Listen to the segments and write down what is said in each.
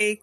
1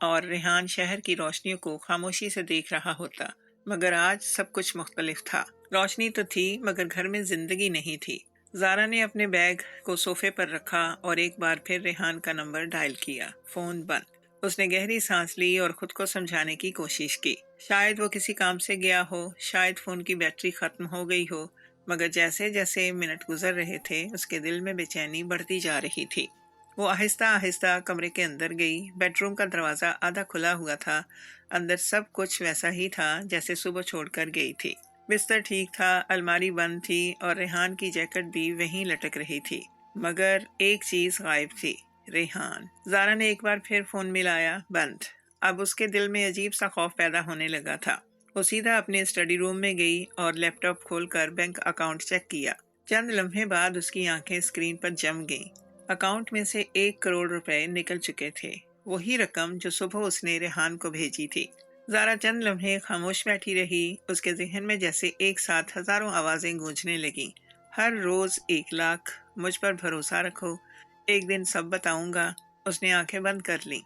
اور ریحان شہر کی روشنیوں کو خاموشی سے دیکھ رہا ہوتا، مگر آج سب کچھ مختلف تھا۔ روشنی تو تھی مگر گھر میں زندگی نہیں تھی۔ زارا نے اپنے بیگ کو صوفے پر رکھا اور ایک بار پھر ریحان کا نمبر ڈائل کیا۔ فون بند۔ اس نے گہری سانس لی اور خود کو سمجھانے کی کوشش کی۔ شاید وہ کسی کام سے گیا ہو، شاید فون کی بیٹری ختم ہو گئی ہو، مگر جیسے جیسے منٹ گزر رہے تھے اس کے دل میں بے چینی بڑھتی جا رہی تھی۔ وہ آہستہ آہستہ کمرے کے اندر گئی۔ بیڈ روم کا دروازہ آدھا کھلا ہوا تھا۔ اندر سب کچھ ویسا ہی تھا جیسے صبح چھوڑ کر گئی تھی۔ بستر ٹھیک تھا، الماری بند تھی اور ریحان کی جیکٹ بھی وہیں لٹک رہی تھی، مگر ایک چیز غائب تھی، ریحان۔ زارا نے ایک بار پھر فون ملایا، بند۔ اب اس کے دل میں عجیب سا خوف پیدا ہونے لگا تھا۔ وہ سیدھا اپنے اسٹڈی روم میں گئی اور لیپ ٹاپ کھول کر بینک اکاؤنٹ چیک کیا۔ چند لمحے بعد اس کی آنکھیں اسکرین پر جم گئیں۔ اکاؤنٹ میں سے 1 کروڑ روپے نکل چکے تھے، وہی رقم جو صبح اس نے ریحان کو بھیجی تھی۔ زارا چند لمحے خاموش بیٹھی رہی۔ اس کے ذہن میں جیسے ایک ساتھ ہزاروں آوازیں گونجنے لگیں۔ ہر روز 1 لاکھ، مجھ پر بھروسہ رکھو، ایک دن سب بتاؤں گا۔ اس نے آنکھیں بند کر لیں۔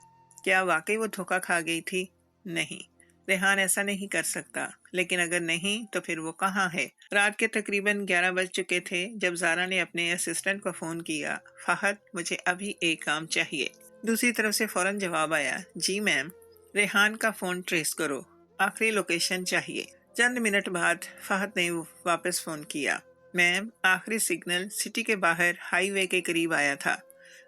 کیا واقعی وہ دھوکہ کھا گئی تھی؟ نہیں، ریحان ایسا نہیں کر سکتا۔ لیکن اگر نہیں تو پھر وہ کہاں ہے؟ رات کے تقریباً 11 بج چکے تھے جب زارا نے اپنے اسسٹنٹ کو فون کیا، فہد مجھے ابھی ایک کام چاہیے۔ دوسری طرف سے فوراً جواب آیا، جی میم۔ ریحان کا فون ٹریس کرو، آخری لوکیشن چاہیے۔ چند منٹ بعد فہد نے واپس فون کیا، میم آخری سگنل سٹی کے باہر ہائی وے کے قریب آیا تھا۔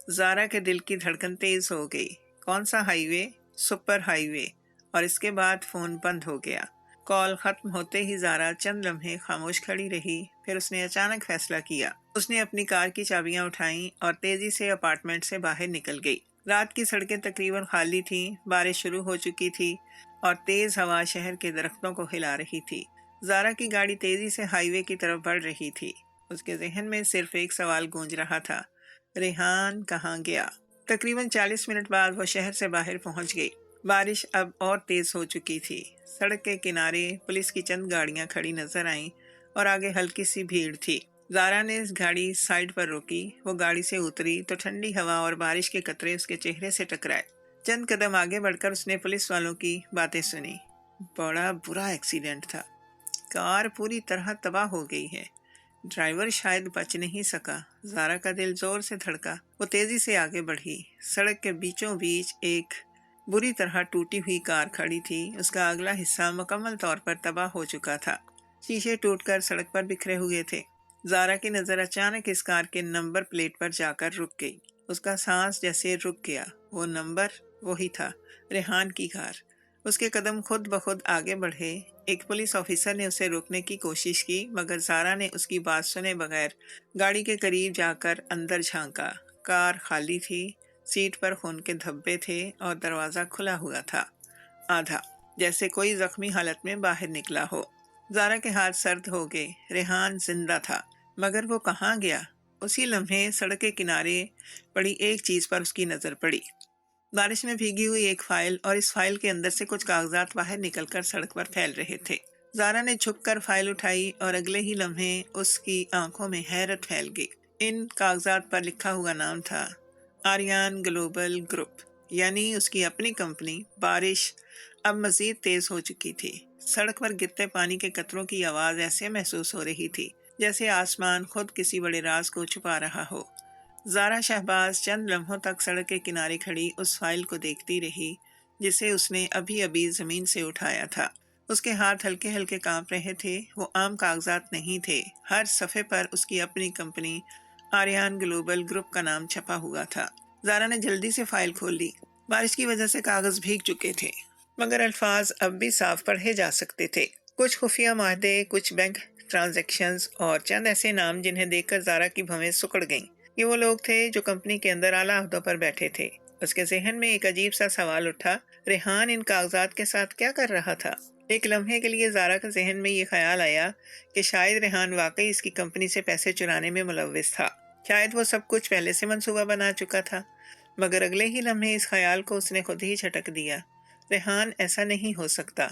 زارا کے دل کی دھڑکن تیز ہو گئی۔ کون سا ہائی وے؟ سپر ہائی وے۔ اور اس کے بعد فون بند ہو گیا۔ کال ختم ہوتے ہی زارا چند لمحے خاموش کھڑی رہی، پھر اس نے اچانک فیصلہ کیا۔ اس نے اپنی کار کی چابیاں اٹھائیں اور تیزی سے اپارٹمنٹ سے باہر نکل گئی۔ رات کی سڑکیں تقریباً خالی تھیں، بارش شروع ہو چکی تھی اور تیز ہوا شہر کے درختوں کو ہلا رہی تھی۔ زارا کی گاڑی تیزی سے ہائی وے کی طرف بڑھ رہی تھی۔ اس کے ذہن میں صرف ایک سوال گونج رہا تھا، ریحان کہاں گیا؟ تقریباً 40 منٹ بعد وہ شہر سے باہر پہنچ گئی۔ بارش اب اور تیز ہو چکی تھی۔ سڑک کے کنارے پولیس کی چند گاڑیاں کھڑی نظر آئیں اور آگے ہلکی سی بھیڑ تھی۔ زارا نے گاڑی سائڈ پر روکی۔ وہ گاڑی سے اتری تو ٹھنڈی ہوا اور بارش کے قطرے اس کے چہرے سے ٹکرائے۔ چند قدم آگے بڑھ کر اس نے پولیس والوں کی باتیں سنی۔ بڑا برا ایکسیڈنٹ تھا، کار پوری طرح تباہ ہو گئی ہے، ڈرائیور شاید بچ نہیں سکا۔ زارا کا دل زور سے دھڑکا۔ وہ تیزی سے آگے بڑھی۔ سڑک کے بیچوں بیچ ایک بری طرح ٹوٹی ہوئی کار کھڑی تھی۔ اس کا اگلا حصہ مکمل طور پر تباہ ہو چکا تھا، شیشے ٹوٹ کر سڑک پر بکھرے ہوئے تھے۔ زارا کی نظر اچانک اس کار کے نمبر پلیٹ پر جا کر رک گئی۔ اس کا سانس جیسے رک گیا۔ وہ نمبر وہی تھا، ریحان کی کار۔ اس کے قدم خود بخود آگے بڑھے۔ ایک پولیس آفیسر نے اسے روکنے کی کوشش کی، مگر زارا نے اس کی بات سنے بغیر گاڑی کے قریب جا کر اندر جھانکا۔ کار خالی تھی، سیٹ پر خون کے دھبے تھے اور دروازہ کھلا ہوا تھا، آدھا، جیسے کوئی زخمی حالت میں باہر نکلا ہو۔ زارا کے ہاتھ سرد ہو گئے۔ ریحان زندہ تھا، مگر وہ کہاں گیا؟ اسی لمحے سڑک کے کنارے پڑی ایک چیز پر اس کی نظر پڑی۔ بارش میں بھیگی ہوئی ایک فائل، اور اس فائل کے اندر سے کچھ کاغذات باہر نکل کر سڑک پر پھیل رہے تھے۔ زارا نے جھک کر فائل اٹھائی اور اگلے ہی لمحے اس کی آنکھوں میں حیرت پھیل گئی۔ ان کاغذات پر لکھا ہوا نام تھا، آریان گلوبل گروپ، یعنی اس کی اپنی کمپنی۔ بارش اب مزید تیز ہو چکی تھی۔ سڑک پر گرتے پانی کے قطروں کی آواز ایسے محسوس ہو رہی تھی جیسے آسمان خود کسی بڑے راز کو چھپا رہا ہو۔ زارا شہباز چند لمحوں تک سڑک کے کنارے کھڑی اس فائل کو دیکھتی رہی جسے اس نے ابھی ابھی زمین سے اٹھایا تھا۔ اس کے ہاتھ ہلکے ہلکے کانپ رہے تھے۔ وہ عام کاغذات نہیں تھے، ہر صفحے پر اس کی اپنی کمپنی آریان گلوبل گروپ کا نام چھپا ہوا تھا۔ زارا نے جلدی سے فائل کھول لی۔ بارش کی وجہ سے کاغذ بھیگ چکے تھے، مگر الفاظ اب بھی صاف پڑھے جا سکتے تھے۔ کچھ خفیہ معاہدے، کچھ بینک ٹرانزیکشنز اور چند ایسے نام جنہیں دیکھ کر زارا کی بھویں سکڑ گئیں۔ یہ وہ لوگ تھے جو کمپنی کے اندر اعلیٰ عہدوں پر بیٹھے تھے۔ اس کے ذہن میں ایک عجیب سا سوال اٹھا، ریحان ان کاغذات کے ساتھ کیا کر رہا تھا؟ ایک لمحے کے لیے زارا کے ذہن میں یہ خیال آیا کہ شاید ریحان واقعی اس کی کمپنی سے پیسے چرانے میں ملوث تھا، شاید وہ سب کچھ پہلے سے منصوبہ بنا چکا تھا۔ مگر اگلے ہی لمحے اس خیال کو اس نے خود ہی جھٹک دیا۔ ریحان ایسا نہیں ہو سکتا،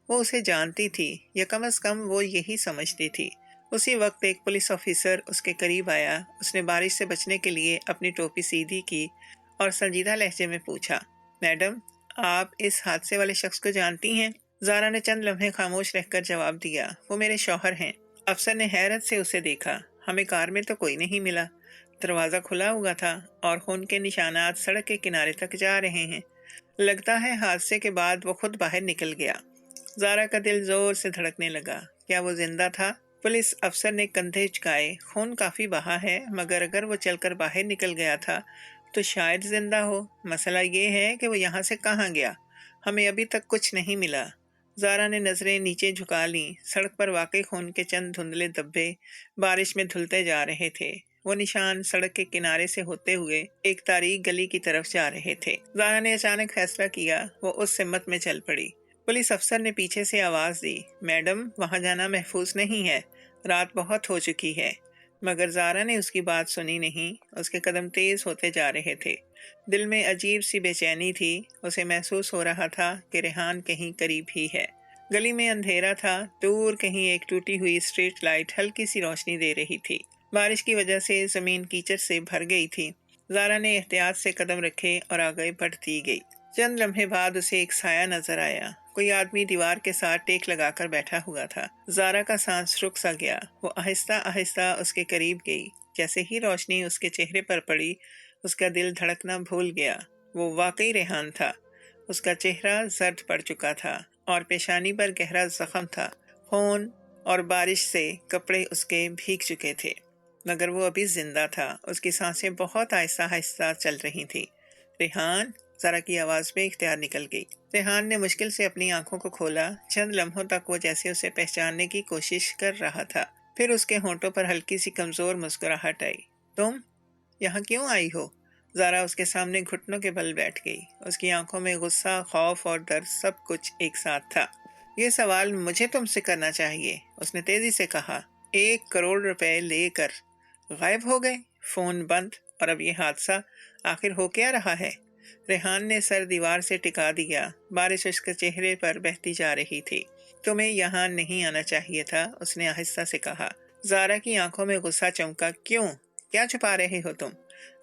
وہ اسے جانتی تھی، یا کم از کم وہ یہی سمجھتی تھی۔ اسی وقت ایک پولیس آفیسر اس کے قریب آیا۔ اس نے بارش سے بچنے کے لیے اپنی ٹوپی سیدھی کی اور سنجیدہ لہجے میں پوچھا، میڈم آپ اس حادثے والے شخص کو جانتی ہیں؟ زارا نے چند لمحے خاموش رہ کر جواب دیا، وہ میرے شوہر ہیں۔ افسر نے حیرت سے اسے دیکھا۔ ہمیں کار میں تو کوئی نہیں ملا، دروازہ کھلا ہوا تھا اور خون کے نشانات سڑک کے کنارے تک جا رہے ہیں۔ لگتا ہے حادثے کے بعد وہ خود باہر نکل گیا۔ زارا کا دل زور سے دھڑکنے لگا۔ کیا وہ زندہ تھا؟ پولیس افسر نے کندھے جھکائے۔ خون کافی بہا ہے، مگر اگر وہ چل کر باہر نکل گیا تھا تو شاید زندہ ہو۔ مسئلہ یہ ہے کہ وہ یہاں سے کہاں گیا؟ ہمیں ابھی تک کچھ نہیں ملا۔ زارا نے نظریں نیچے جھکا لیں۔ سڑک پر واقعی خون کے چند دھندلے دھبے بارش میں دھلتے جا رہے تھے۔ وہ نشان سڑک کے کنارے سے ہوتے ہوئے ایک تاریک گلی کی طرف جا رہے تھے۔ زارا نے اچانک فیصلہ کیا۔ وہ اس سمت میں چل پڑی۔ پولیس افسر نے پیچھے سے آواز دی، میڈم وہاں جانا محفوظ نہیں ہے، رات بہت ہو چکی ہے۔ مگر زارا نے اس کی بات سنی نہیں۔ اس کے قدم تیز ہوتے جا رہے تھے۔ دل میں عجیب سی بے چینی تھی۔ اسے محسوس ہو رہا تھا کہ ریحان کہیں قریب ہی ہے۔ گلی میں اندھیرا تھا۔ دور کہیں ایک ٹوٹی ہوئی اسٹریٹ لائٹ ہلکی سی روشنی دے رہی تھی۔ بارش کی وجہ سے زمین کیچڑ سے بھر گئی تھی۔ زارا نے احتیاط سے قدم رکھے اور آگے بڑھتی گئی۔ چند لمحے بعد اسے ایک سایہ نظر آیا۔ کوئی آدمی دیوار کے ساتھ ٹیک لگا کر بیٹھا ہوا تھا۔ زارا کا سانس رک سا گیا۔ وہ آہستہ آہستہ اس کے قریب گئی۔ جیسے ہی روشنی اس کے چہرے پر پڑی، اس کا دل دھڑکنا بھول گیا۔ وہ واقعی ریحان تھا۔ اس کا چہرہ زرد پڑ چکا تھا اور پیشانی پر گہرا زخم تھا۔ خون اور بارش سے کپڑے اس کے بھیگ چکے تھے، مگر وہ ابھی زندہ تھا۔ اس کی سانسیں بہت آہستہ آہستہ چل رہی تھیں۔ ریحان، زارا کی آواز بے اختیار نکل گئی۔ ریحان نے مشکل سے اپنی آنکھوں کو کھولا۔ چند لمحوں تک وہ جیسے اسے پہچاننے کی کوشش کر رہا تھا۔ پھر اس کے ہونٹوں پر ہلکی سی کمزور مسکراہٹ آئی۔ تم یہاں کیوں آئی ہو؟ زارا اس کے سامنے گھٹنوں کے بل بیٹھ گئی۔ اس کی آنکھوں میں غصہ، خوف اور درد سب کچھ ایک ساتھ تھا۔ یہ سوال مجھے تم سے کرنا چاہیے، اس نے تیزی سے کہا۔ 1 کروڑ روپے لے کر غائب ہو گئے، فون بند، اور اب یہ حادثہ آخر ہو کیا رہا ہے؟ ریحان نے سر دیوار سے ٹکا دیا۔ بارش اس کے چہرے پر بہتی جا رہی تھی۔ تمہیں یہاں نہیں آنا چاہیے تھا، اس نے آہستہ سے کہا۔ زارا کی آنکھوں میں غصہ چمکا۔ کیوں؟ کیا چھپا رہے ہو تم؟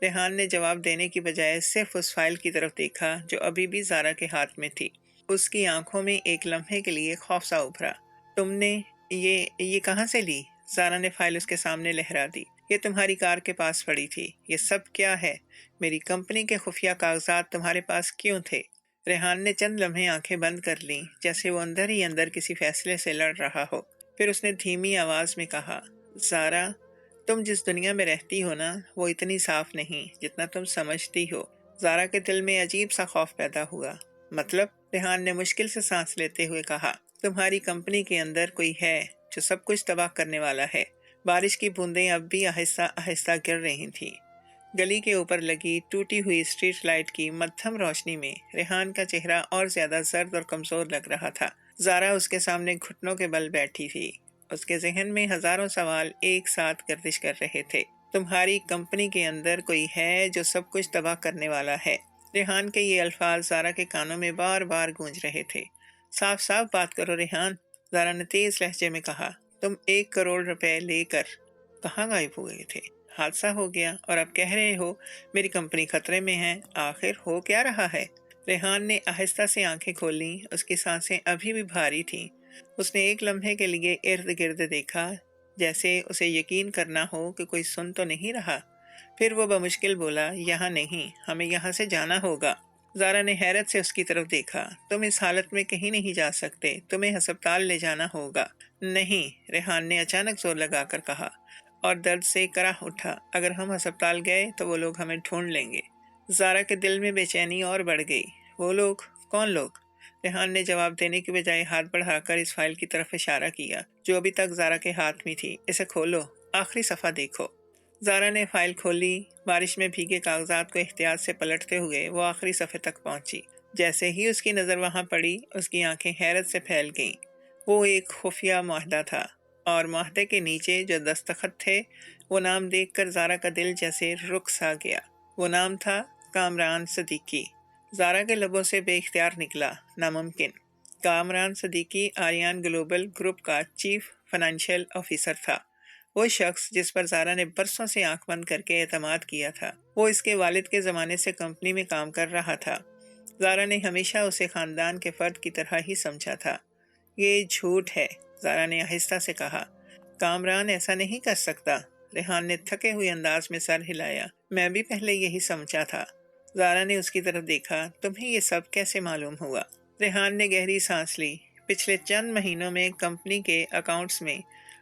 ریحان نے جواب دینے کی بجائے صرف اس فائل کی طرف دیکھا جو ابھی بھی زارا کے ہاتھ میں تھی۔ اس کی آنکھوں میں ایک لمحے کے لیے خوف سا ابھرا۔ تم نے یہ کہاں سے لی؟ زارا نے فائل اس کے سامنے لہرا دی۔ یہ تمہاری کار کے پاس پڑی تھی۔ یہ سب کیا ہے؟ میری کمپنی کے خفیہ کاغذات تمہارے پاس کیوں تھے؟ ریحان نے چند لمحے آنکھیں بند کر لیں، جیسے وہ اندر ہی اندر کسی فیصلے سے لڑ رہا ہو۔ پھر اس نے دھیمی آواز میں کہا، زارا، تم جس دنیا میں رہتی ہو نا، وہ اتنی صاف نہیں جتنا تم سمجھتی ہو۔ زارا کے دل میں عجیب سا خوف پیدا ہوا۔ مطلب؟ ریحان نے مشکل سے سانس لیتے ہوئے کہا، تمہاری کمپنی کے اندر کوئی ہے جو سب کچھ تباہ کرنے والا ہے۔ بارش کی بوندیں اب بھی آہستہ آہستہ گر رہی تھیں۔ گلی کے اوپر لگی ٹوٹی ہوئی اسٹریٹ لائٹ کی مدھم روشنی میں ریحان کا چہرہ اور زیادہ زرد اور کمزور لگ رہا تھا۔ زارا اس کے سامنے گھٹنوں کے بل بیٹھی تھی۔ اس کے ذہن میں ہزاروں سوال ایک ساتھ گردش کر رہے تھے۔ تمہاری کمپنی کے اندر کوئی ہے جو سب کچھ تباہ کرنے والا ہے۔ ریحان کے یہ الفاظ زارا کے کانوں میں بار بار گونج رہے تھے۔ صاف صاف بات کرو ریحان، زارا نے تیز لہجے میں کہا۔ تم 1 کروڑ روپے لے کر کہاں غائب ہو گئے تھے؟ حادثہ ہو گیا اور اب کہہ رہے ہو میری کمپنی خطرے میں ہے۔ آخر ہو کیا رہا ہے؟ ریحان نے آہستہ سے آنکھیں کھولیں۔ اس کی سانسیں ابھی بھی بھاری تھیں۔ اس نے ایک لمحے کے لیے ارد گرد دیکھا، جیسے اسے یقین کرنا ہو کہ کوئی سن تو نہیں رہا۔ پھر وہ بمشکل بولا، یہاں نہیں، ہمیں یہاں سے جانا ہوگا۔ زارا نے حیرت سے اس کی طرف دیکھا۔ تم اس حالت میں کہیں نہیں جا سکتے، تمہیں ہسپتال لے جانا ہوگا۔ نہیں، ریحان نے اچانک زور لگا کر کہا اور درد سے کراہ اٹھا۔ اگر ہم ہسپتال گئے تو وہ لوگ ہمیں ڈھونڈ لیں گے۔ زارا کے دل میں بے چینی اور بڑھ گئی۔ وہ لوگ؟ کون لوگ؟ ریحان نے جواب دینے کی بجائے ہاتھ بڑھا کر اس فائل کی طرف اشارہ کیا جو ابھی تک زارا کے ہاتھ میں تھی۔ اسے کھولو، آخری صفحہ دیکھو۔ زارا نے فائل کھولی۔ بارش میں بھیگے کاغذات کو احتیاط سے پلٹتے ہوئے وہ آخری صفحے تک پہنچی۔ جیسے ہی اس کی نظر وہاں پڑی، اس کی آنکھیں حیرت سے پھیل گئیں۔ وہ ایک خفیہ معاہدہ تھا، اور معاہدے کے نیچے جو دستخط تھے، وہ نام دیکھ کر زارا کا دل جیسے رک سا گیا۔ وہ نام تھا کامران صدیقی۔ زارا کے لبوں سے بے اختیار نکلا، ناممکن۔ کامران صدیقی آریان گلوبل گروپ کا چیف فنانشل آفیسر تھا۔ وہ شخص جس پر زارا نے برسوں سے آنکھ بند کر کے اعتماد کیا تھا۔ وہ اس کے والد کے زمانے سے کمپنی میں کام کر رہا تھا۔ زارا نے ہمیشہ اسے خاندان کے فرد کی طرح ہی سمجھا تھا۔ یہ جھوٹ ہے، زارا نے آہستہ سے کہا۔ کامران ایسا نہیں کر سکتا۔ ریحان نے تھکے ہوئے انداز میں سر ہلایا۔ میں بھی پہلے یہی سمجھا تھا۔ زارا نے اس کی طرف دیکھا۔ تمہیں یہ سب کیسے معلوم ہوا؟ ریحان نے گہری سانس لی۔ پچھلے چند مہینوں میں کمپنی کے اکاؤنٹس میں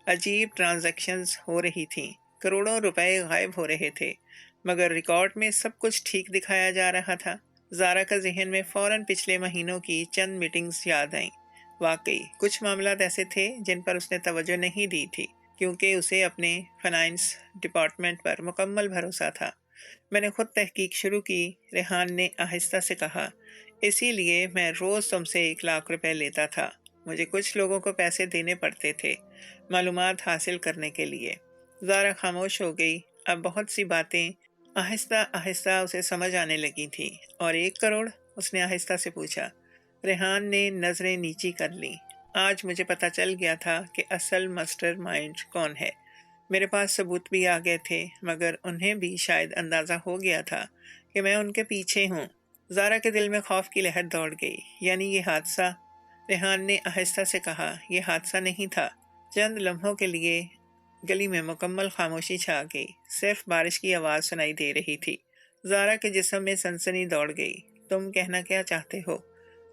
عجیب ٹرانزیکشنز ہو رہی تھیں۔ کروڑوں روپے غائب ہو رہے تھے، مگر ریکارڈ میں سب کچھ ٹھیک دکھایا جا رہا تھا۔ زارا کا ذہن میں فوراً پچھلے مہینوں کی چند میٹنگز یاد آئیں۔ واقعی کچھ معاملات ایسے تھے جن پر اس نے توجہ نہیں دی تھی، کیونکہ اسے اپنے فائنانس ڈپارٹمنٹ پر مکمل بھروسہ تھا۔ میں نے خود تحقیق شروع کی، ریحان نے آہستہ سے کہا۔ اسی لیے میں روز تم سے 1 لاکھ روپے لیتا تھا۔ مجھے کچھ لوگوں کو پیسے دینے پڑتے تھے معلومات حاصل کرنے کے لیے۔ زارا خاموش ہو گئی۔ اب بہت سی باتیں آہستہ آہستہ اسے سمجھ آنے لگی تھی۔ اور 1 کروڑ؟ اس نے آہستہ سے پوچھا۔ ریحان نے نظریں نیچی کر لیں۔ آج مجھے پتہ چل گیا تھا کہ اصل ماسٹر مائنڈ کون ہے۔ میرے پاس ثبوت بھی آ گئے تھے، مگر انہیں بھی شاید اندازہ ہو گیا تھا کہ میں ان کے پیچھے ہوں۔ زارا کے دل میں خوف کی لہر دوڑ گئی۔ یعنی یہ حادثہ؟ ریحان نے آہستہ سے کہا۔ یہ حادثہ نہیں تھا۔ چند لمحوں کے لیے گلی میں مکمل خاموشی چھا گئی، صرف بارش کی آواز سنائی دے رہی تھی۔ زارا کے جسم میں سنسنی دوڑ گئی۔ تم کہنا کیا چاہتے ہو؟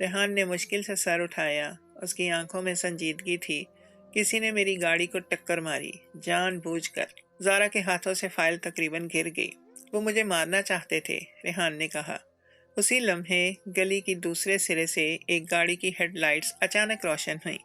ریحان نے مشکل سے سر اٹھایا۔ اس کی آنکھوں میں سنجیدگی تھی۔ کسی نے میری گاڑی کو ٹکر ماری، جان بوجھ کر۔ زارا کے ہاتھوں سے فائل تقریباً گر گئی۔ وہ مجھے مارنا چاہتے تھے، ریحان نے کہا۔ اسی لمحے گلی کی دوسرے سرے سے ایک گاڑی کی ہیڈ لائٹس اچانک روشن ہوئیں۔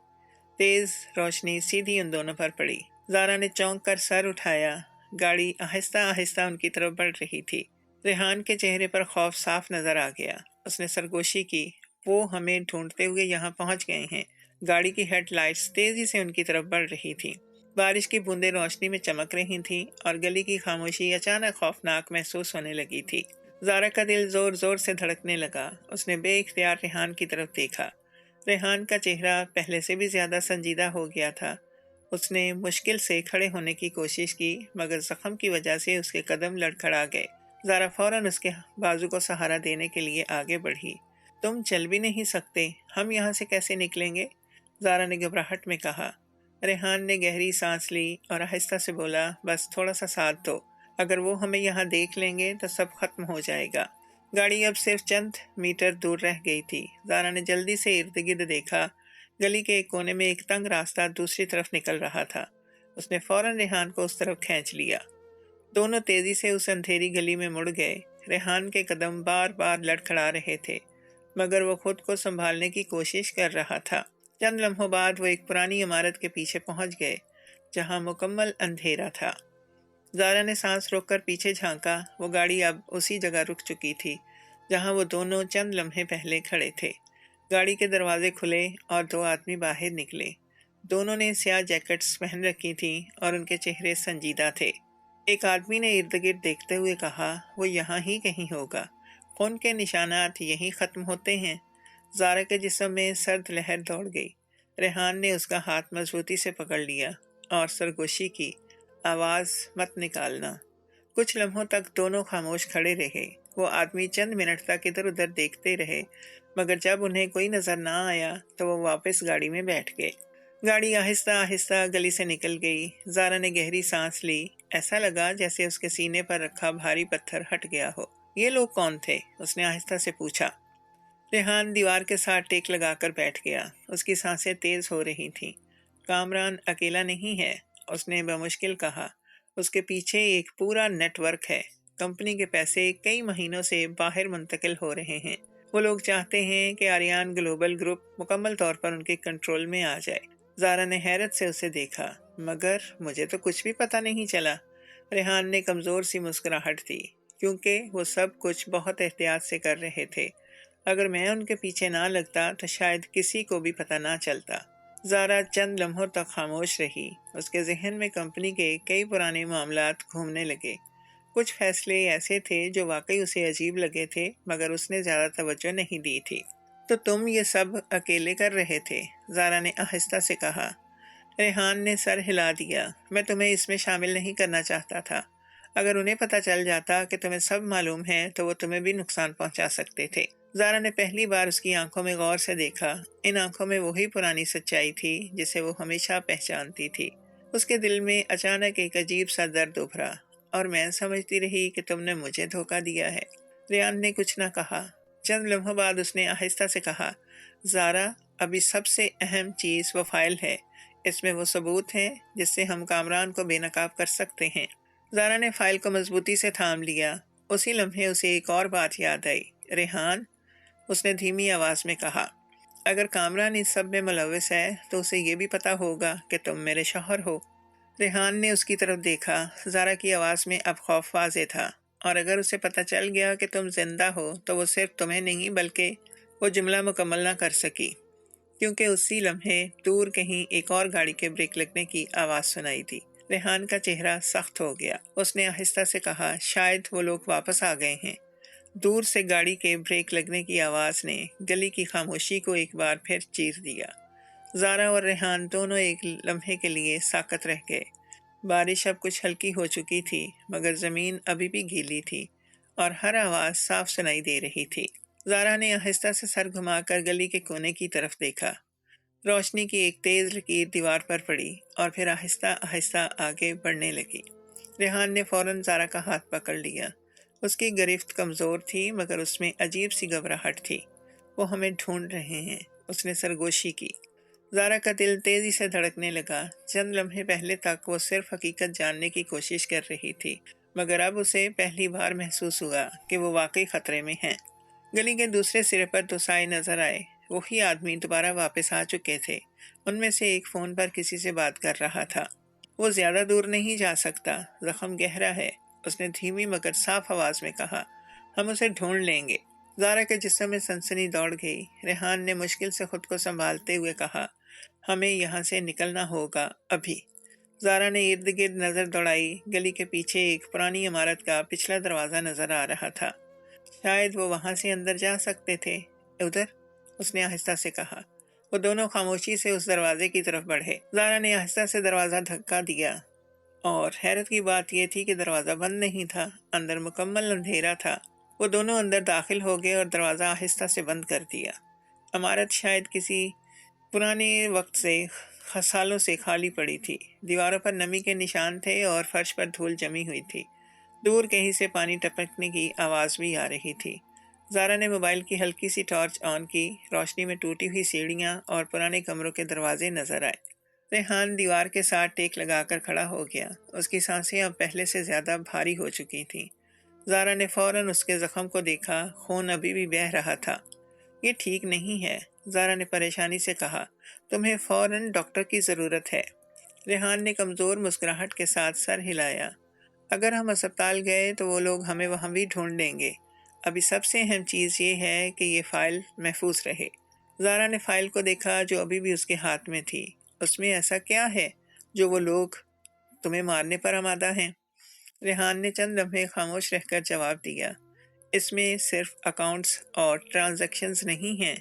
تیز روشنی سیدھی ان دونوں پر پڑی۔ زارا نے چونک کر سر اٹھایا۔ گاڑی آہستہ آہستہ ان کی طرف بڑھ رہی تھی۔ ریحان کے چہرے پر خوف صاف نظر آ گیا۔ اس نے سرگوشی کی۔ وہ ہمیں ڈھونڈتے ہوئے یہاں پہنچ گئے ہیں۔ گاڑی کی ہیڈ لائٹس تیزی سے ان کی طرف بڑھ رہی تھی۔ بارش کی بوندیں روشنی میں چمک رہی تھیں اور گلی کی خاموشی اچانک خوفناک محسوس ہونے لگی تھی۔ زارا کا دل زور زور سے دھڑکنے لگا۔ اس نے بے اختیار ریحان کی طرف دیکھا۔ ریحان کا چہرہ پہلے سے بھی زیادہ سنجیدہ ہو گیا تھا۔ اس نے مشکل سے کھڑے ہونے کی کوشش کی، مگر زخم کی وجہ سے اس کے قدم لڑکھڑا گئے۔ زارا فوراً اس کے بازو کو سہارا دینے کے لیے آگے بڑھی۔ تم چل بھی نہیں سکتے، ہم یہاں سے کیسے نکلیں گے؟ زارا نے گھبراہٹ میں کہا۔ ریحان نے گہری سانس لی اور آہستہ سے بولا، بس تھوڑا سا ساتھ دو۔ اگر وہ ہمیں یہاں دیکھ لیں گے تو سب ختم ہو جائے گا۔ گاڑی اب صرف چند میٹر دور رہ گئی تھی۔ زارا نے جلدی سے ارد گرد دیکھا۔ گلی کے ایک کونے میں ایک تنگ راستہ دوسری طرف نکل رہا تھا۔ اس نے فوراً ریحان کو اس طرف کھینچ لیا۔ دونوں تیزی سے اس اندھیری گلی میں مڑ گئے۔ ریحان کے قدم بار بار لڑکھڑا رہے تھے، مگر وہ خود کو سنبھالنے کی کوشش کر رہا تھا۔ چند لمحوں بعد وہ ایک پرانی عمارت کے پیچھے پہنچ گئے، جہاں مکمل اندھیرا تھا۔ زارا نے سانس روک کر پیچھے جھانکا۔ وہ گاڑی اب اسی جگہ رک چکی تھی جہاں وہ دونوں چند لمحے پہلے کھڑے تھے۔ گاڑی کے دروازے کھلے اور 2 آدمی باہر نکلے۔ دونوں نے سیاہ جیکٹس پہن رکھی تھیں اور ان کے چہرے سنجیدہ تھے۔ ایک آدمی نے ارد گرد دیکھتے ہوئے کہا، وہ یہاں ہی کہیں ہوگا۔ خون کے نشانات یہیں ختم ہوتے ہیں۔ زارا کے جسم میں سرد لہر دوڑ گئی۔ ریحان نے اس کا ہاتھ مضبوطی سے پکڑ لیا اور سرگوشی کی، آواز مت نکالنا۔ کچھ لمحوں تک دونوں خاموش کھڑے رہے۔ وہ آدمی چند منٹ تک ادھر ادھر دیکھتے رہے، مگر جب انہیں کوئی نظر نہ آیا تو وہ واپس گاڑی میں بیٹھ گئے۔ گاڑی آہستہ آہستہ گلی سے نکل گئی۔ زارا نے گہری سانس لی۔ ایسا لگا جیسے اس کے سینے پر رکھا بھاری پتھر ہٹ گیا ہو۔ یہ لوگ کون تھے؟ اس نے آہستہ سے پوچھا۔ ریحان دیوار کے ساتھ ٹیک لگا کر بیٹھ گیا۔ اس کی سانسیں تیز ہو رہی تھیں۔ کامران اکیلا نہیں ہے، اس نے بمشکل کہا۔ اس کے پیچھے ایک پورا نیٹ ورک ہے۔ کمپنی کے پیسے کئی مہینوں سے باہر منتقل ہو رہے ہیں۔ وہ لوگ چاہتے ہیں کہ آریان گلوبل گروپ مکمل طور پر ان کے کنٹرول میں آ جائے۔ زارا نے حیرت سے اسے دیکھا۔ مگر مجھے تو کچھ بھی پتہ نہیں چلا۔ ریحان نے کمزور سی مسکراہٹ دی، کیونکہ وہ سب کچھ بہت احتیاط سے کر رہے تھے۔ اگر میں ان کے پیچھے نہ لگتا تو شاید کسی کو بھی پتہ نہ چلتا۔ زارا چند لمحوں تک خاموش رہی۔ اس کے ذہن میں کمپنی کے کئی پرانے معاملات گھومنے لگے۔ کچھ فیصلے ایسے تھے جو واقعی اسے عجیب لگے تھے، مگر اس نے زیادہ توجہ نہیں دی تھی۔ تو تم یہ سب اکیلے کر رہے تھے؟ زارا نے آہستہ سے کہا۔ ریحان نے سر ہلا دیا۔ میں تمہیں اس میں شامل نہیں کرنا چاہتا تھا۔ اگر انہیں پتہ چل جاتا کہ تمہیں سب معلوم ہے تو وہ تمہیں بھی نقصان پہنچا سکتے تھے۔ زارا نے پہلی بار اس کی آنکھوں میں غور سے دیکھا۔ ان آنکھوں میں وہی پرانی سچائی تھی جسے وہ ہمیشہ پہچانتی تھی۔ اس کے دل میں اچانک ایک عجیب سا درد ابھرا۔ اور میں سمجھتی رہی کہ تم نے مجھے دھوکہ دیا ہے۔ ریان نے کچھ نہ کہا۔ چند لمحوں بعد اس نے آہستہ سے کہا، زارا، ابھی سب سے اہم چیز وہ فائل ہے۔ اس میں وہ ثبوت ہیں جس سے ہم کامران کو بے نقاب کر سکتے ہیں۔ زارا نے فائل کو مضبوطی سے تھام لیا۔ اسی لمحے اسے ایک اور بات یاد آئی۔ ریحان، اس نے دھیمی آواز میں کہا، اگر کامران اس سب میں ملوث ہے تو اسے یہ بھی پتا ہوگا کہ تم میرے شوہر ہو۔ ریحان نے اس کی طرف دیکھا۔ زارا کی آواز میں اب خوف واضح تھا۔ اور اگر اسے پتہ چل گیا کہ تم زندہ ہو تو وہ صرف تمہیں نہیں بلکہ وہ جملہ مکمل نہ کر سکی، کیونکہ اسی لمحے دور کہیں ایک اور گاڑی کے بریک لگنے کی آواز سنائی دی۔ ریحان کا چہرہ سخت ہو گیا۔ اس نے آہستہ سے کہا، شاید وہ لوگ واپس آ گئے ہیں۔ دور سے گاڑی کے بریک لگنے کی آواز نے گلی کی خاموشی کو ایک بار پھر چیر دیا۔ زارا اور ریحان دونوں ایک لمحے کے لیے ساکت رہ گئے۔ بارش اب کچھ ہلکی ہو چکی تھی مگر زمین ابھی بھی گیلی تھی اور ہر آواز صاف سنائی دے رہی تھی۔ زارا نے آہستہ سے سر گھما کر گلی کے کونے کی طرف دیکھا۔ روشنی کی ایک تیز لکیر دیوار پر پڑی اور پھر آہستہ آہستہ آگے بڑھنے لگی۔ ریحان نے فوراً زارا کا ہاتھ پکڑ لیا۔ اس کی گرفت کمزور تھی مگر اس میں عجیب سی گھبراہٹ تھی۔ وہ ہمیں ڈھونڈ رہے ہیں، اس نے سرگوشی کی۔ زارا کا دل تیزی سے دھڑکنے لگا۔ چند لمحے پہلے تک وہ صرف حقیقت جاننے کی کوشش کر رہی تھی مگر اب اسے پہلی بار محسوس ہوا کہ وہ واقعی خطرے میں ہیں۔ گلی کے دوسرے سرے پر دو سائے نظر آئے۔ وہی آدمی دوبارہ واپس آ چکے تھے۔ ان میں سے ایک فون پر کسی سے بات کر رہا تھا۔ وہ زیادہ دور نہیں جا سکتا، زخم گہرا ہے، اس نے دھیمی مگر صاف آواز میں کہا، ہم اسے ڈھونڈ لیں گے۔ زارا کے جسم میں سنسنی دوڑ گئی۔ ریحان نے مشکل سے خود کو سنبھالتے ہوئے کہا، ہمیں یہاں سے نکلنا ہوگا ابھی۔ زارا نے ارد گرد نظر دوڑائی۔ گلی کے پیچھے ایک پرانی عمارت کا پچھلا دروازہ نظر آ رہا تھا۔ شاید وہ وہاں سے اندر جا سکتے تھے۔ ادھر، اس نے آہستہ سے کہا۔ وہ دونوں خاموشی سے اس دروازے کی طرف بڑھے۔ زارا نے آہستہ سے دروازہ دھکا دیا اور حیرت کی بات یہ تھی کہ دروازہ بند نہیں تھا، اندر مکمل اندھیرا تھا۔ وہ دونوں اندر داخل ہو گئے اور دروازہ آہستہ سے بند کر دیا۔ عمارت شاید کسی پرانے وقت سے سالوں سے خالی پڑی تھی۔ دیواروں پر نمی کے نشان تھے اور فرش پر دھول جمی ہوئی تھی۔ دور کہیں سے پانی ٹپکنے کی آواز بھی آ رہی تھی۔ زارا نے موبائل کی ہلکی سی ٹارچ آن کی۔ روشنی میں ٹوٹی ہوئی سیڑھیاں اور پرانے کمروں کے دروازے نظر آئے۔ ریحان دیوار کے ساتھ ٹیک لگا کر کھڑا ہو گیا۔ اس کی سانسیں اب پہلے سے زیادہ بھاری ہو چکی تھیں۔ زارا نے فوراً اس کے زخم کو دیکھا۔ خون ابھی بھی بہہ رہا تھا۔ یہ ٹھیک نہیں ہے، زارا نے پریشانی سے کہا، تمہیں فوراً ڈاکٹر کی ضرورت ہے۔ ریحان نے کمزور مسکراہٹ کے ساتھ سر ہلایا۔ اگر ہم اسپتال گئے تو وہ لوگ ہمیں وہاں بھی ڈھونڈ لیں گے۔ ابھی سب سے اہم چیز یہ ہے کہ یہ فائل محفوظ رہے۔ زارا نے فائل کو دیکھا جو ابھی بھی اس کے ہاتھ میں تھی۔ اس میں ایسا کیا ہے جو وہ لوگ تمہیں مارنے پر آمادہ ہیں؟ ریحان نے چند لمحے خاموش رہ کر جواب دیا، اس میں صرف اکاؤنٹس اور ٹرانزیکشنز نہیں ہیں،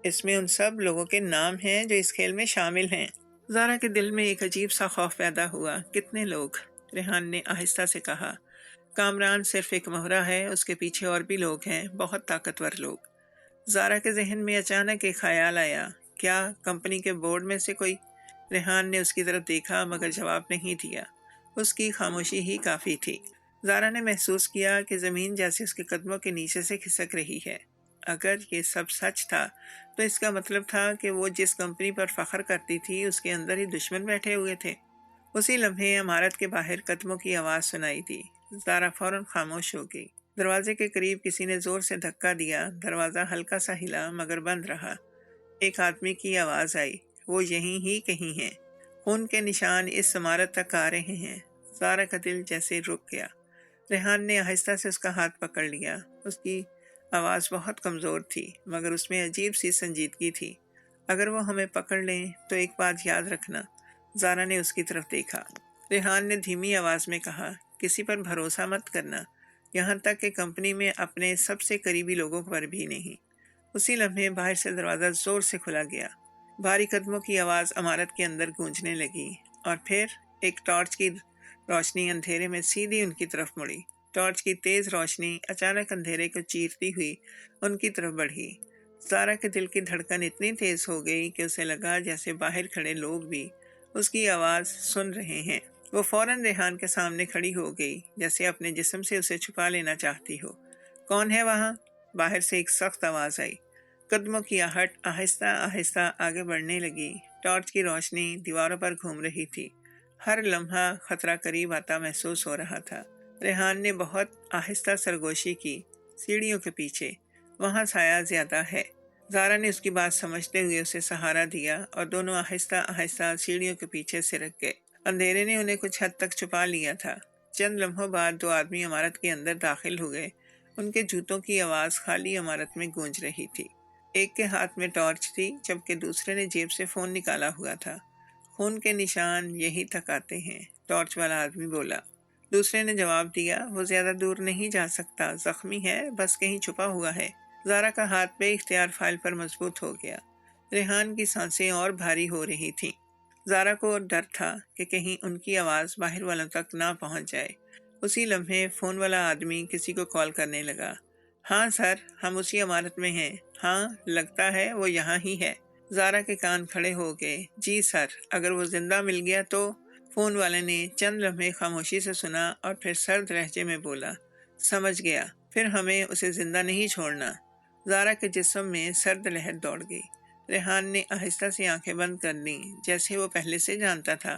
اس میں ان سب لوگوں کے نام ہیں جو اس کھیل میں شامل ہیں۔ زارا کے دل میں ایک عجیب سا خوف پیدا ہوا۔ کتنے لوگ؟ ریحان نے آہستہ سے کہا، کامران صرف ایک مہرہ ہے، اس کے پیچھے اور بھی لوگ ہیں، بہت طاقتور لوگ۔ زارا کے ذہن میں اچانک ایک خیال آیا، کیا کمپنی کے بورڈ میں سے کوئی؟ ریحان نے اس کی طرف دیکھا مگر جواب نہیں دیا۔ اس کی خاموشی ہی کافی تھی۔ زارا نے محسوس کیا کہ زمین جیسے اس کے قدموں کے نیچے سے کھسک رہی ہے۔ اگر یہ سب سچ تھا تو اس کا مطلب تھا کہ وہ جس کمپنی پر فخر کرتی تھی اس کے اندر ہی دشمن بیٹھے ہوئے تھے۔ اسی لمحے عمارت کے باہر قدموں کی آواز سنائی دی۔ زارا فوراً خاموش ہو گئی۔ دروازے کے قریب کسی نے زور سے دھکا دیا۔ دروازہ ہلکا سا ہلا مگر بند رہا۔ ایک آدمی کی آواز آئی، وہ یہیں ہی کہیں ہیں، خون کے نشان اس عمارت تک آ رہے ہیں۔ زارا کا دل جیسے رک گیا۔ ریحان نے آہستہ سے اس کا ہاتھ پکڑ لیا۔ اس کی آواز بہت کمزور تھی مگر اس میں عجیب سی سنجیدگی تھی۔ اگر وہ ہمیں پکڑ لیں تو ایک بات یاد رکھنا۔ زارا نے اس کی طرف دیکھا۔ ریحان نے دھیمی آواز میں کہا، کسی پر بھروسہ مت کرنا، یہاں تک کہ کمپنی میں اپنے سب سے قریبی لوگوں پر بھی نہیں۔ اسی لمحے باہر سے دروازہ زور سے کھلا گیا۔ بھاری قدموں کی آواز عمارت کے اندر گونجنے لگی اور پھر ایک ٹارچ کی روشنی اندھیرے میں سیدھی ان کی طرف مڑی۔ ٹارچ کی تیز روشنی اچانک اندھیرے کو چیرتی ہوئی ان کی طرف بڑھی۔ زارا کے دل کی دھڑکن اتنی تیز ہو گئی کہ اسے لگا جیسے باہر کھڑے لوگ بھی اس کی آواز سن رہے ہیں۔ وہ فوراً ریحان کے سامنے کھڑی ہو گئی، جیسے اپنے جسم سے اسے چھپا لینا چاہتی ہو۔ کون ہے وہاں؟ باہر سے ایک سخت آواز آئی۔ قدموں کی آہٹ آہستہ آہستہ آگے بڑھنے لگی۔ ٹارچ کی روشنی دیواروں پر گھوم رہی تھی۔ ہر لمحہ خطرہ قریب آتا محسوس ہو رہا تھا۔ ریحان نے بہت آہستہ سرگوشی کی۔ سیڑھیوں کے پیچھے، وہاں سایہ زیادہ ہے۔ زارا نے اس کی بات سمجھتے ہوئے اسے سہارا دیا اور دونوں آہستہ آہستہ سیڑھیوں کے پیچھے سرک گئے۔ اندھیرے نے انہیں کچھ حد تک چھپا لیا تھا۔ چند لمحوں بعد دو آدمی عمارت کے اندر داخل ہوئے۔ ان کے جوتوں کی آواز خالی عمارت میں گونج رہی تھی۔ ایک کے ہاتھ میں ٹارچ تھی، جبکہ دوسرے نے جیب سے فون نکالا ہوا تھا۔ خون کے نشان یہی تک آتے ہیں، ٹارچ والا آدمی بولا۔ دوسرے نے جواب دیا، وہ زیادہ دور نہیں جا سکتا، زخمی ہے، بس کہیں چھپا ہوا ہے۔ زارا کا ہاتھ بے اختیار فائل پر مضبوط ہو گیا۔ ریحان کی سانسیں اور بھاری ہو رہی تھیں۔ زارا کو ڈر تھا کہ کہیں ان کی آواز باہر والوں تک نہ پہنچ جائے۔ اسی لمحے فون والا آدمی کسی کو کال کرنے لگا۔ ہاں سر، ہم اسی عمارت میں ہیں۔ ہاں، لگتا ہے وہ یہاں ہی ہے۔ زارا کے کان کھڑے ہو گئے۔ جی سر، اگر وہ زندہ مل گیا تو؟ فون والے نے چند لمحے خاموشی سے سنا اور پھر سرد لہجے میں بولا، سمجھ گیا، پھر ہمیں اسے زندہ نہیں چھوڑنا۔ زارا کے جسم میں سرد لہر دوڑ گئی۔ ریحان نے آہستہ سے آنکھیں بند کر لیں، جیسے وہ پہلے سے جانتا تھا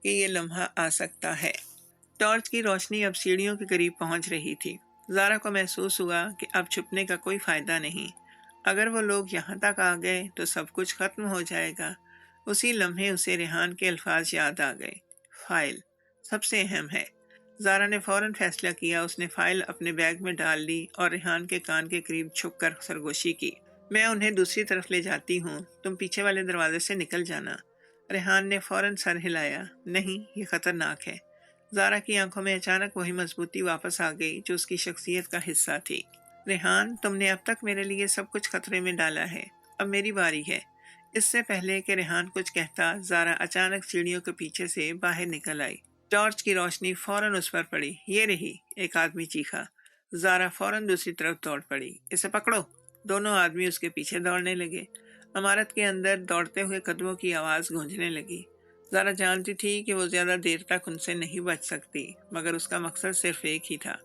کہ یہ لمحہ آ سکتا ہے۔ ٹارچ کی روشنی اب سیڑھیوں کے قریب پہنچ رہی تھی۔ زارا کو محسوس ہوا کہ اب چھپنے کا کوئی فائدہ نہیں۔ اگر وہ لوگ یہاں تک آ گئے تو سب کچھ ختم ہو جائے گا۔ اسی لمحے اسے ریحان کے الفاظ یاد آ گئے، فائل سب سے اہم ہے۔ زارا نے فوراً فیصلہ کیا۔ اس نے فائل اپنے بیگ میں ڈال لی اور ریحان کے کان کے قریب چھپ کر سرگوشی کی۔ میں انہیں دوسری طرف لے جاتی ہوں، تم پیچھے والے دروازے سے نکل جانا۔ ریحان نے فوراً سر ہلایا، نہیں، یہ خطرناک ہے۔ زارا کی آنکھوں میں اچانک وہی مضبوطی واپس آ گئی جو اس کی شخصیت کا حصہ تھی۔ ریحان، تم نے اب تک میرے لیے سب کچھ خطرے میں ڈالا ہے، اب میری باری ہے۔ اس سے پہلے کہ ریحان کچھ کہتا، زارا اچانک سیڑھیوں کے پیچھے سے باہر نکل آئی۔ ٹارچ کی روشنی فوراً اس پر پڑی۔ یہ رہی، ایک آدمی چیخا۔ زارا فوراً دوسری طرف دوڑ پڑی۔ اسے پکڑو۔ دونوں آدمی اس کے پیچھے دوڑنے لگے۔ عمارت کے اندر دوڑتے ہوئے قدموں کی آواز گونجنے لگی۔ زارا جانتی تھی کہ وہ زیادہ دیر تک ان سے نہیں بچ سکتی، مگر اس کا مقصد صرف ایک ہی تھا،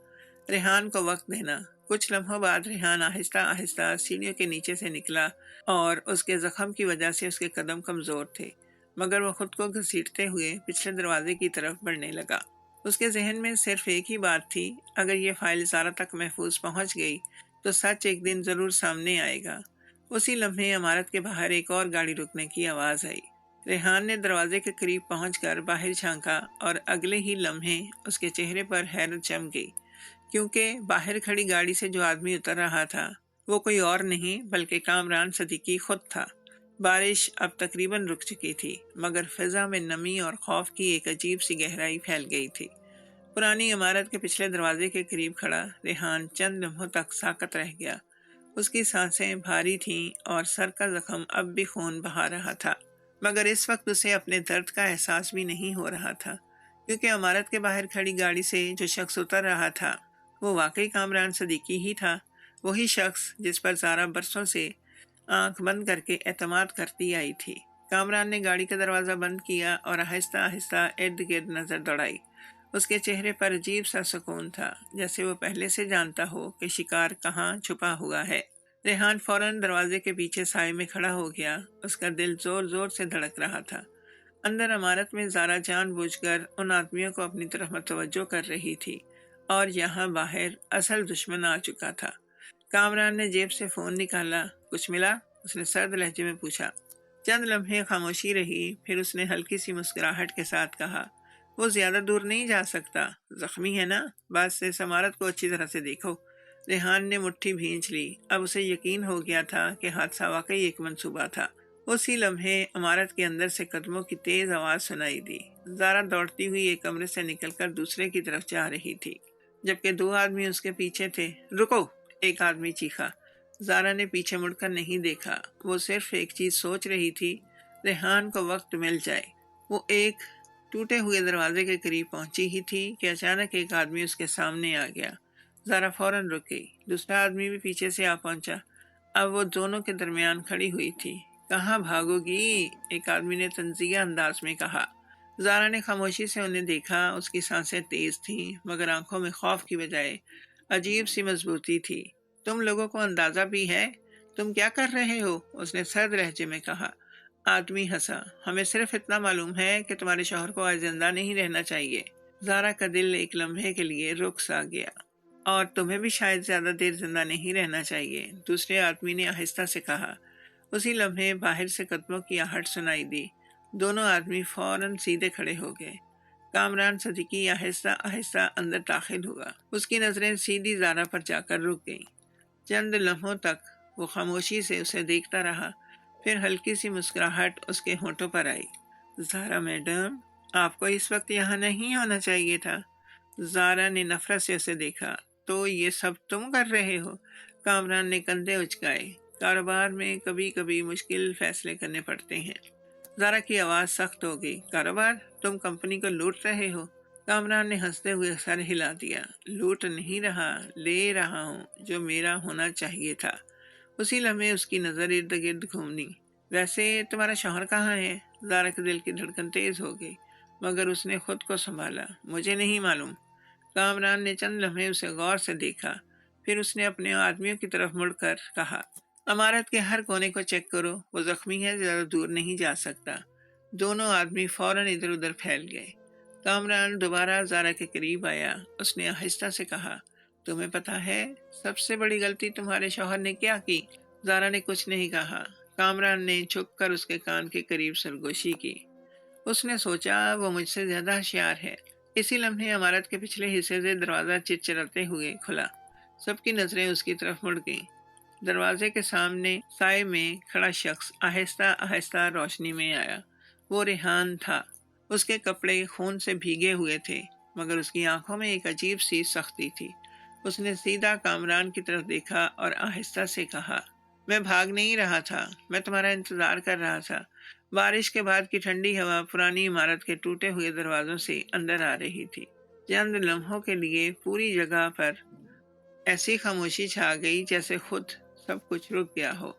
ریحان کو وقت دینا۔ کچھ لمحوں بعد ریحان آہستہ آہستہ سیڑھیوں کے نیچے سے نکلا اور اس کے زخم کی وجہ سے اس کے قدم کمزور تھے، مگر وہ خود کو گھسیٹتے ہوئے پچھلے دروازے کی طرف بڑھنے لگا۔ اس کے ذہن میں صرف ایک ہی بات تھی، اگر یہ فائل زارا تک محفوظ پہنچ گئی تو سچ ایک دن ضرور سامنے آئے گا۔ اسی لمحے عمارت کے باہر ایک اور گاڑی رکنے کی آواز آئی۔ ریحان نے دروازے کے قریب پہنچ کر باہر جھانکا اور اگلے ہی لمحے اس کے چہرے پر حیرت جم گئی، کیونکہ باہر کھڑی گاڑی سے جو آدمی اتر رہا تھا وہ کوئی اور نہیں بلکہ کامران صدیقی خود تھا۔ بارش اب تقریباً رک چکی تھی، مگر فضا میں نمی اور خوف کی ایک عجیب سی گہرائی پھیل گئی تھی۔ پرانی عمارت کے پچھلے دروازے کے قریب کھڑا ریحان چند لمحوں تک ساکت رہ گیا۔ اس کی سانسیں بھاری تھیں اور سر کا زخم اب بھی خون بہا رہا تھا، مگر اس وقت اسے اپنے درد کا احساس بھی نہیں ہو رہا تھا، کیونکہ عمارت کے باہر کھڑی گاڑی سے جو شخص اتر رہا تھا وہ واقعی کامران صدیقی ہی تھا، وہی شخص جس پر زارا برسوں سے آنکھ بند کر کے اعتماد کرتی آئی تھی۔ کامران نے گاڑی کا دروازہ بند کیا اور آہستہ آہستہ ارد گرد نظر دوڑائی۔ اس کے چہرے پر عجیب سا سکون تھا، جیسے وہ پہلے سے جانتا ہو کہ شکار کہاں چھپا ہوا ہے۔ ریحان فوراً دروازے کے پیچھے سائے میں کھڑا ہو گیا۔ اس کا دل زور زور سے دھڑک رہا تھا۔ اندر عمارت میں زارا جان بوجھ کر ان آدمیوں کو اپنی طرف متوجہ کر رہی تھی، اور یہاں باہر اصل دشمن آ چکا تھا۔ کامران نے جیب سے فون نکالا۔ کچھ ملا؟ اس نے سرد لہجے میں پوچھا۔ چند لمحے خاموشی رہی، پھر اس نے ہلکی سی مسکراہٹ کے ساتھ کہا، وہ زیادہ دور نہیں جا سکتا، زخمی ہے نا، بس اس عمارت کو اچھی طرح سے دیکھو۔ ریحان نے مٹھی بھینچ لی۔ اب اسے یقین ہو گیا تھا کہ حادثہ واقعی ایک منصوبہ تھا۔ اسی لمحے عمارت کے اندر سے قدموں کی تیز آواز سنائی دی۔ زارا دوڑتی ہوئی ایک کمرے سے نکل کر دوسرے کی طرف جا رہی تھی، جبکہ دو آدمی اس کے پیچھے تھے۔ رکو! ایک آدمی چیخا۔ زارا نے پیچھے مڑ کر نہیں دیکھا۔ وہ صرف ایک چیز سوچ رہی تھی، ریحان کو وقت مل جائے، وہ ایک ٹوٹے ہوئے دروازے کے قریب پہنچی ہی تھی کہ اچانک ایک آدمی اس کے سامنے آ گیا۔ زارا فوراً رک گئی۔ دوسرا آدمی بھی پیچھے سے آ پہنچا۔ اب وہ دونوں کے درمیان کھڑی ہوئی تھی۔ کہاں بھاگو گی؟ ایک آدمی نے طنزیہ انداز میں کہا۔ زارا نے خاموشی سے انہیں دیکھا۔ اس کی سانسیں تیز تھیں مگر آنکھوں میں خوف کی بجائے عجیب سی مضبوطی تھی۔ تم لوگوں کو اندازہ بھی ہے تم کیا کر رہے ہو؟ اس نے سرد لہجے میں کہا۔ آدمی ہنسا۔ ہمیں صرف اتنا معلوم ہے کہ تمہارے شوہر کو آج زندہ نہیں رہنا چاہیے۔ زارا کا دل ایک لمحے کے لیے رک سا گیا۔ اور تمہیں بھی شاید زیادہ دیر زندہ نہیں رہنا چاہیے، دوسرے آدمی نے آہستہ سے کہا۔ اسی لمحے باہر سے قدموں کی آہٹ سنائی دی۔ دونوں آدمی فوراً سیدھے کھڑے ہو گئے۔ کامران صدیقی آہستہ آہستہ اندر داخل ہوا۔ اس کی نظریں سیدھی زارا پر جا کر رک گئیں۔ چند لمحوں تک وہ خاموشی سے اسے دیکھتا رہا، پھر ہلکی سی مسکراہٹ اس کے ہونٹوں پر آئی۔ زارا میڈم، آپ کو اس وقت یہاں نہیں ہونا چاہیے تھا۔ زارا نے نفرت سے اسے دیکھا۔ تو یہ سب تم کر رہے ہو؟ کامران نے کندھے اچکائے۔ کاروبار میں کبھی کبھی مشکل فیصلے کرنے پڑتے ہیں۔ زارا کی آواز سخت ہو گئی۔ کاروبار؟ تم کمپنی کو لوٹ رہے ہو؟ کامران نے ہنستے ہوئے سر ہلا دیا۔ لوٹ نہیں رہا، لے رہا ہوں جو میرا ہونا چاہیے تھا۔ اسی لمحے اس کی نظر ارد گرد گھومنی۔ ویسے تمہارا شوہر کہاں ہے؟ زارا کے دل کی دھڑکن تیز ہو گئی مگر اس نے خود کو سنبھالا۔ مجھے نہیں معلوم۔ کامران نے چند لمحے اسے غور سے دیکھا، پھر اس نے اپنے آدمیوں کی طرف مڑ کر کہا، عمارت کے ہر کونے کو چیک کرو، وہ زخمی ہے، زیادہ دور نہیں جا سکتا۔ دونوں آدمی فوراً ادھر ادھر پھیل گئے۔ کامران دوبارہ زارا کے قریب آیا۔ اس نے آہستہ سے کہا، تمہیں پتہ ہے سب سے بڑی غلطی تمہارے شوہر نے کیا کی؟ زارا نے کچھ نہیں کہا۔ کامران نے چھپ کر اس کے کان کے قریب سرگوشی کی۔ اس نے سوچا وہ مجھ سے زیادہ ہوشیار ہے۔ اسی لمحے عمارت کے پچھلے حصے سے دروازہ چرچراتے ہوئے کھلا۔ سب کی نظریں اس کی طرف مڑ گئیں۔ دروازے کے سامنے سائے میں کھڑا شخص آہستہ آہستہ روشنی میں آیا۔ وہ ریحان تھا۔ اس کے کپڑے خون سے بھیگے ہوئے تھے مگر اس کی آنکھوں میں ایک عجیب سی سختی تھی۔ اس نے سیدھا کامران کی طرف دیکھا اور آہستہ سے کہا، میں بھاگ نہیں رہا تھا، میں تمہارا انتظار کر رہا تھا۔ بارش کے بعد کی ٹھنڈی ہوا پرانی عمارت کے ٹوٹے ہوئے دروازوں سے اندر آ رہی تھی۔ چند لمحوں کے لیے پوری جگہ پر ایسی خاموشی چھا گئی جیسے خود سب کچھ رک گیا ہو۔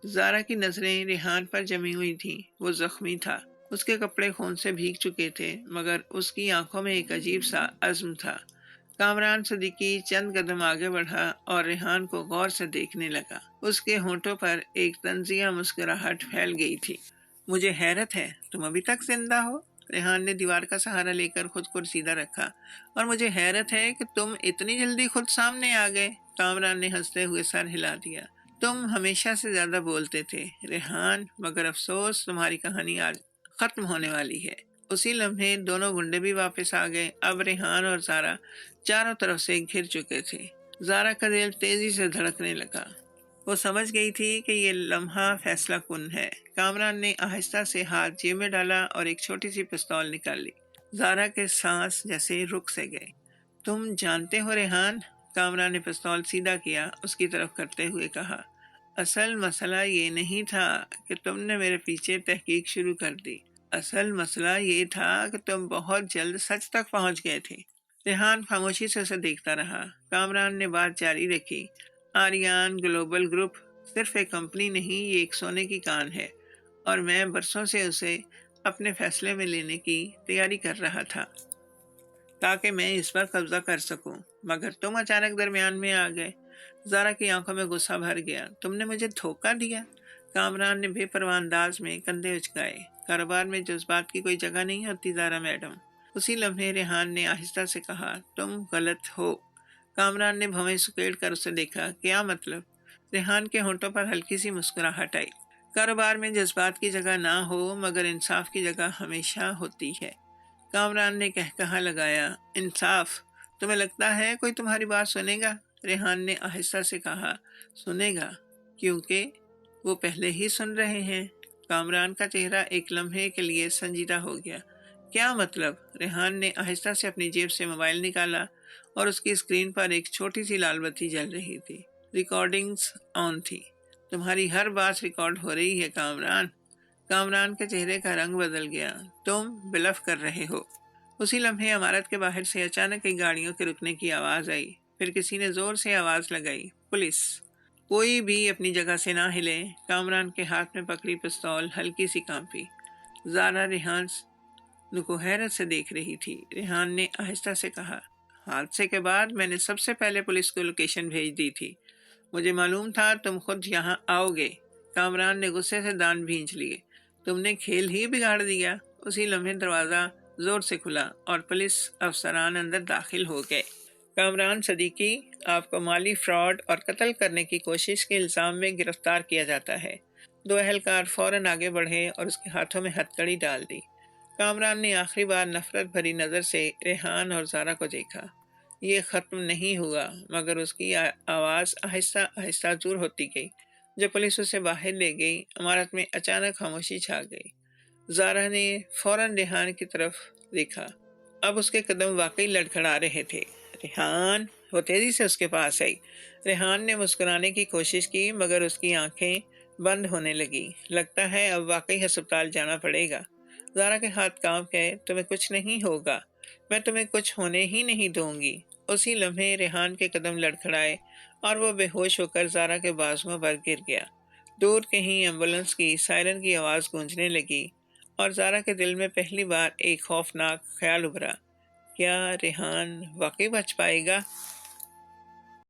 زارا کی نظریں ریحان پر جمی ہوئی تھیں۔ وہ زخمی تھا، اس کے کپڑے خون سے بھیگ چکے تھے مگر اس کی آنکھوں میں ایک عجیب سا عزم تھا۔ کامران صدیقی چند قدم آگے بڑھا اور ریحان کو غور سے دیکھنے لگا۔ اس کے ہونٹوں پر ایک طنزیہ مسکراہٹ پھیل گئی تھی۔ مجھے حیرت ہے تم ابھی تک زندہ ہو۔ ریحان نے دیوار کا سہارا لے کر خود کو سیدھا رکھا۔ اور مجھے حیرت ہے کہ تم اتنی جلدی خود سامنے آ گئے۔ کامران نے ہنستے ہوئے سر ہلا دیا۔ تم ہمیشہ سے زیادہ بولتے تھے ریحان، مگر افسوس تمہاری کہانی آج ختم ہونے والی ہے۔ اسی لمحے دونوں گنڈے بھی واپس آ گئے۔ اب ریحان اور زارا چاروں طرف سے گھر چکے تھے۔ زارا کا دل تیزی سے دھڑکنے لگا۔ وہ سمجھ گئی تھی کہ یہ لمحہ فیصلہ کن ہے۔ کامران نے آہستہ سے ہاتھ جیب میں ڈالا اور ایک چھوٹی سی پستول نکال لی۔ زارا کے سانس جیسے رک سے گئے۔ تم جانتے ہو ریحان؟ کامران نے پستول سیدھا کیا، اس کی طرف کرتے ہوئے کہا، اصل مسئلہ یہ نہیں تھا کہ تم نے میرے پیچھے تحقیق شروع کر دی۔ اصل مسئلہ یہ تھا کہ تم بہت جلد سچ تک پہنچ گئے تھے۔ ریحان خاموشی سے اسے دیکھتا رہا۔ کامران نے بات جاری رکھی، آریان گلوبل گروپ صرف ایک کمپنی نہیں، یہ ایک سونے کی کان ہے اور میں برسوں سے اسے اپنے فیصلے میں لینے کی تیاری کر رہا تھا تاکہ میں اس پر قبضہ کر سکوں، مگر تم اچانک درمیان میں آ گئے۔ زارا کی آنکھوں میں غصہ بھر گیا۔ تم نے مجھے دھوکہ دیا۔ کامران نے بے پرواہ انداز میں کندھے اچکائے۔ کاروبار میں جذبات کی کوئی جگہ نہیں ہوتی زارا میڈم۔ اسی لمحے ریحان نے آہستہ سے کہا، تم غلط ہو۔ کامران نے بھویں سکیڑ کر اسے دیکھا۔ کیا مطلب؟ ریحان کے ہونٹوں پر ہلکی سی مسکراہٹ آئی۔ کاروبار میں جذبات کی جگہ نہ ہو مگر انصاف کی جگہ ہمیشہ ہوتی ہے۔ کامران نے کہا لگایا، انصاف؟ تمہیں لگتا ہے کوئی تمہاری بات سنے گا؟ ریحان نے آہستہ سے کہا، سنے گا کیونکہ وہ پہلے ہی سن رہے ہیں۔ کامران کا چہرہ ایک لمحے کے لیے سنجیدہ ہو گیا۔ کیا مطلب؟ ریحان نے آہستہ سے اپنی جیب سے موبائل نکالا اور اس کی اسکرین پر ایک چھوٹی سی لال بتی جل رہی تھی۔ ریکارڈنگز آن تھی۔ تمہاری ہر بات ریکارڈ ہو رہی ہے کامران۔ کامران کے چہرے کا رنگ بدل گیا۔ تم بلف کر رہے ہو۔ اسی لمحے عمارت کے باہر سے اچانک کئی گاڑیوں کے رکنے کی آواز آئی۔ پھر کسی نے زور سے آواز لگائی، پولیس! کوئی بھی اپنی جگہ سے نہ ہلے۔ کامران کے ہاتھ میں پکڑی پستول ہلکی سی کانپی۔ زارا ریحان کو حیرت سے دیکھ رہی تھی۔ ریحان نے آہستہ سے کہا، حادثے کے بعد میں نے سب سے پہلے پولیس کو لوکیشن بھیج دی تھی۔ مجھے معلوم تھا تم خود یہاں آؤ گے۔ کامران نے غصے سے دان بھینچ لیے۔ تم نے کھیل ہی بگاڑ دیا۔ اسی لمحے دروازہ زور سے کھلا اور پولیس افسران اندر داخل ہو گئے۔ کامران صدیقی، آپ کو مالی فراڈ اور قتل کرنے کی کوشش کے الزام میں گرفتار کیا جاتا ہے۔ دو اہلکار فوراً آگے بڑھے اور اس کے ہاتھوں میں ہتھکڑی ڈال دی۔ کامران نے آخری بار نفرت بھری نظر سے ریحان اور زارا کو دیکھا۔ یہ ختم نہیں ہوا، مگر اس کی آواز آہستہ آہستہ دور ہوتی گئی۔ جب پولیس اسے باہر لے گئی، عمارت میں اچانک خاموشی چھا گئی۔ زارا نے فوراً ریحان کی طرف دیکھا۔ اب اس کے قدم واقعی لڑکھڑا رہے تھے۔ ریحان! وہ تیزی سے اس کے پاس آئی۔ ریحان نے مسکرانے کی کوشش کی، مگر اس کی آنکھیں بند ہونے لگی۔ لگتا ہے اب واقعی ہسپتال جانا پڑے گا۔ زارا کے ہاتھ کانپ گئے۔ تمہیں کچھ نہیں ہوگا، میں تمہیں کچھ ہونے ہی نہیں دوں گی۔ اسی لمحے ریحان کے قدم لڑکھڑائے اور وہ بے ہوش ہو کر زارا کے بازوؤں پر گر گیا۔ دور کہیں ایمبولینس کی سائرن کی آواز گونجنے لگی اور زارا کے دل میں پہلی بار ایک خوفناک خیال ابھرا، کیا ریحان واقعی بچ پائے گا؟